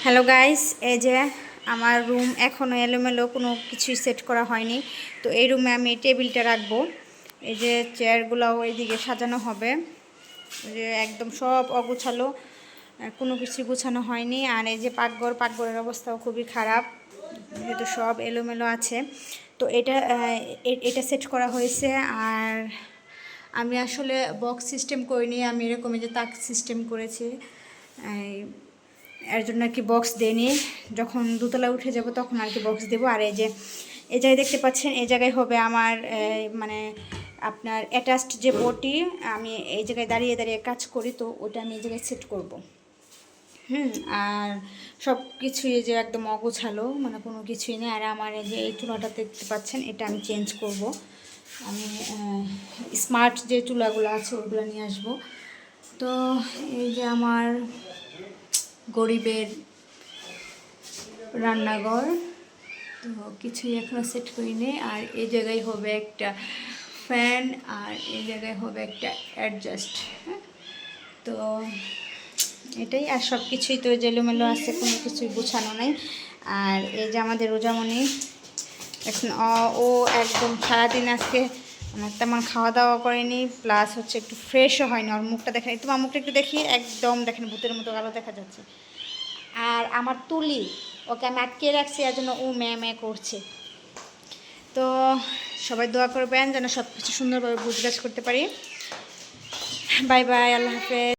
Hello guys, এই যে আমার রুম এখনও এলোমেলো, কোনো কিছুই সেট করা হয়নি। তো এই রুমে আমি টেবিলটা রাখবো। এই যে চেয়ারগুলোও এইদিকে সাজানো হবে। যে একদম সব অগুছালো, কোনো কিছু গুছানো হয়নি। আর এই যে পাকঘরের অবস্থাও খুবই খারাপ, যেহেতু সব এলোমেলো আছে। তো এটা সেট করা হয়েছে। আর আমি আসলে বক্স সিস্টেম করিনি, আমি এরকম যে তাক সিস্টেম করেছি। এর জন্য আর কি বক্স দেয়নি, যখন দোতলায় উঠে যাব তখন আর কি বক্স দেবো। আর এই জায়গায় দেখতে পাচ্ছেন, এই জায়গায় হবে আমার মানে আপনার অ্যাটাচড যে বটি, আমি এই জায়গায় দাঁড়িয়ে দাঁড়িয়ে কাজ করি, তো ওটা আমি এই জায়গায় সেট করব। আর সব কিছুই যে একদম অগোছালো, মানে কোনো কিছুই নেই। আর আমার এই যে এই চুলাটা দেখতে পাচ্ছেন, এটা আমি চেঞ্জ করব। আমি স্মার্ট যে চুলাগুলো আছে ওগুলো নিয়ে আসবো। তো এই যে আমার গরিবের রান্নাঘর, তো কিছুই এখনও সেট করিনি। আর এই জায়গায় হবে একটা ফ্যান, আর এই জায়গায় হবে একটা অ্যাডজাস্ট। হ্যাঁ, তো এটাই। আর সব কিছুই তো এলোমেলো আছে, কোনো কিছুই গুছানো নেই। আর এই যে আমাদের রোজামণি এখন ও একদম সারাদিন আজকে তেমন খাওয়া দাওয়া করেনি, প্লাস হচ্ছে একটু ফ্রেশও হয়নি। ওর মুখটা দেখেন, তোমার মুখটা একটু দেখি, একদম দেখেন ভূতের মতো কালো দেখা যাচ্ছে। আর আমার তুলি, ওকে আমি আটকে রাখছি, এর জন্য ও ম্যাঁ করছে। তো সবাই দোয়া করবেন যেন সব কিছু সুন্দরভাবে গুছগাছ করতে পারি। বাই বাই, আল্লাহ হাফেজ।